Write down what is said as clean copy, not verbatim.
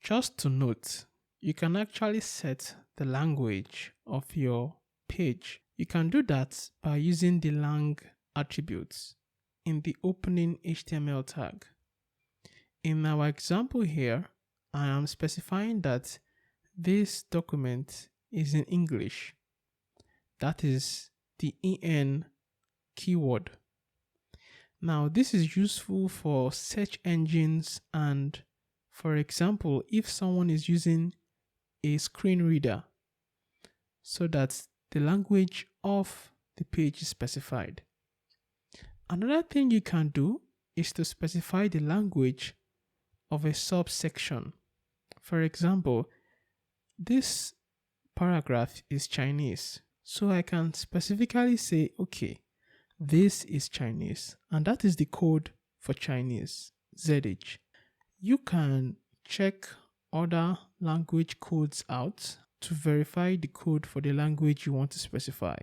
Just to note, you can actually set the language of your page. You can do that by using the lang attributes in the opening HTML tag. In our example here, I am specifying that this document is in English. That is the EN keyword. Now, this is useful for search engines, and for example, if someone is using a screen reader, so that the language of the page is specified. Another thing you can do is to specify the language of a subsection. For example, this paragraph is Chinese, so I can specifically say, okay, this is Chinese, and that is the code for Chinese, ZH. You can check other language codes out to verify the code for the language you want to specify.